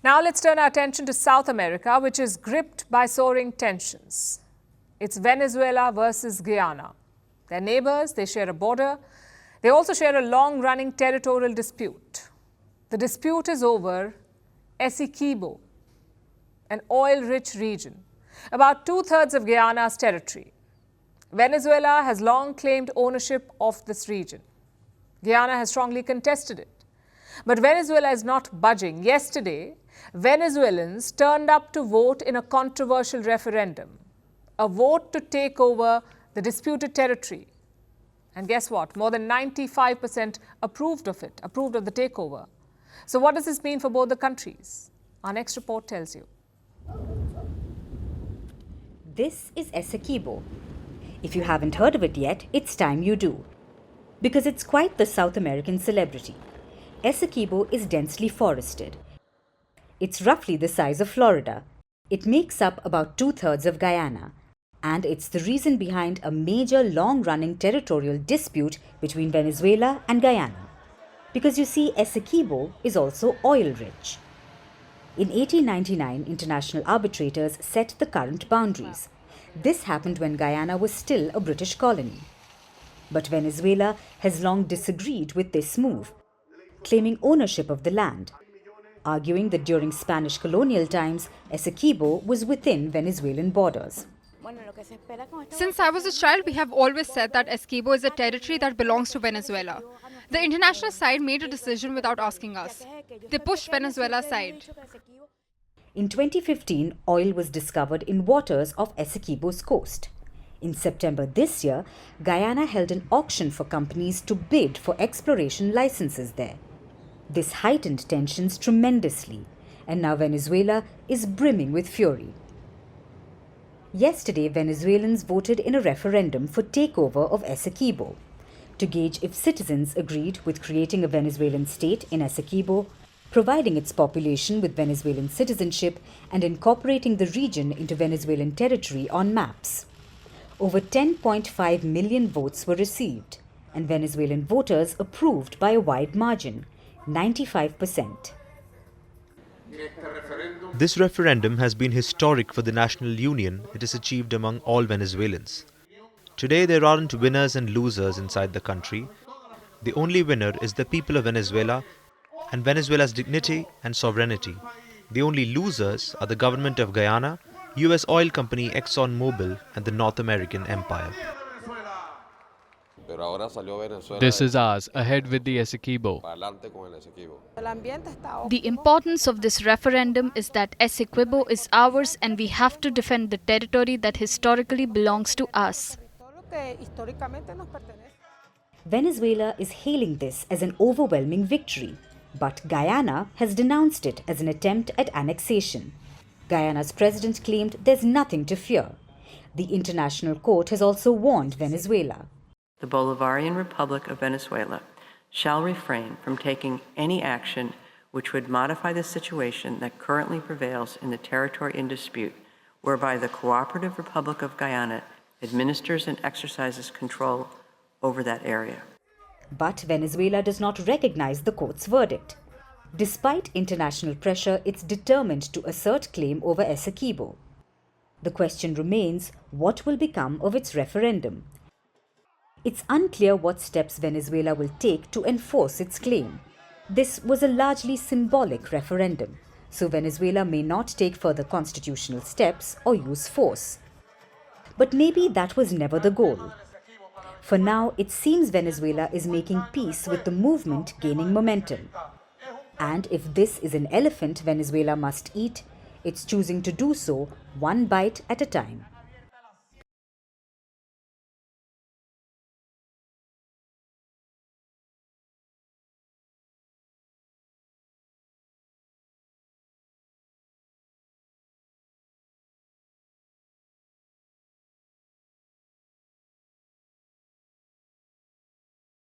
Now let's turn our attention to South America, which is gripped by soaring tensions. It's Venezuela versus Guyana. They're neighbors, they share a border. They also share a long-running territorial dispute. The dispute is over Essequibo, an oil-rich region, about two-thirds of Guyana's territory. Venezuela has long claimed ownership of this region. Guyana has strongly contested it. But Venezuela is not budging. Yesterday, Venezuelans turned up to vote in a controversial referendum, a vote to take over the disputed territory. And guess what? More than 95% approved of it, approved of the takeover. So what does this mean for both the countries? Our next report tells you. This is Essequibo. If you haven't heard of it yet, it's time you do. Because it's quite the South American celebrity. Essequibo is densely forested. It's roughly the size of Florida. It makes up about two-thirds of Guyana. And it's the reason behind a major long-running territorial dispute between Venezuela and Guyana. Because you see, Essequibo is also oil-rich. In 1899, international arbitrators set the current boundaries. This happened when Guyana was still a British colony. But Venezuela has long disagreed with this move, claiming ownership of the land, arguing that during Spanish colonial times, Essequibo was within Venezuelan borders. Since I was a child, we have always said that Essequibo is a territory that belongs to Venezuela. The international side made a decision without asking us. They pushed Venezuela's side. In 2015, oil was discovered in waters off Essequibo's coast. In September this year, Guyana held an auction for companies to bid for exploration licenses there. This heightened tensions tremendously, and now Venezuela is brimming with fury. Yesterday, Venezuelans voted in a referendum for takeover of Essequibo to gauge if citizens agreed with creating a Venezuelan state in Essequibo, providing its population with Venezuelan citizenship and incorporating the region into Venezuelan territory on maps. Over 10.5 million votes were received, and Venezuelan voters approved by a wide margin, 95%. This referendum has been historic for the national union it has achieved among all Venezuelans. Today there aren't winners and losers inside the country. The only winner is the people of Venezuela and Venezuela's dignity and sovereignty. The only losers are the government of Guyana, US oil company ExxonMobil and the North American empire. This is ours, ahead with the Essequibo. The importance of this referendum is that Essequibo is ours and we have to defend the territory that historically belongs to us. Venezuela is hailing this as an overwhelming victory, but Guyana has denounced it as an attempt at annexation. Guyana's president claimed there's nothing to fear. The International Court has also warned Venezuela. The Bolivarian Republic of Venezuela shall refrain from taking any action which would modify the situation that currently prevails in the territory in dispute, whereby the Cooperative Republic of Guyana administers and exercises control over that area. But Venezuela does not recognize the court's verdict. Despite international pressure, it's determined to assert claim over Essequibo. The question remains, what will become of its referendum? It's unclear what steps Venezuela will take to enforce its claim. This was a largely symbolic referendum, so Venezuela may not take further constitutional steps or use force. But maybe that was never the goal. For now, it seems Venezuela is making peace with the movement gaining momentum. And if this is an elephant Venezuela must eat, it's choosing to do so one bite at a time.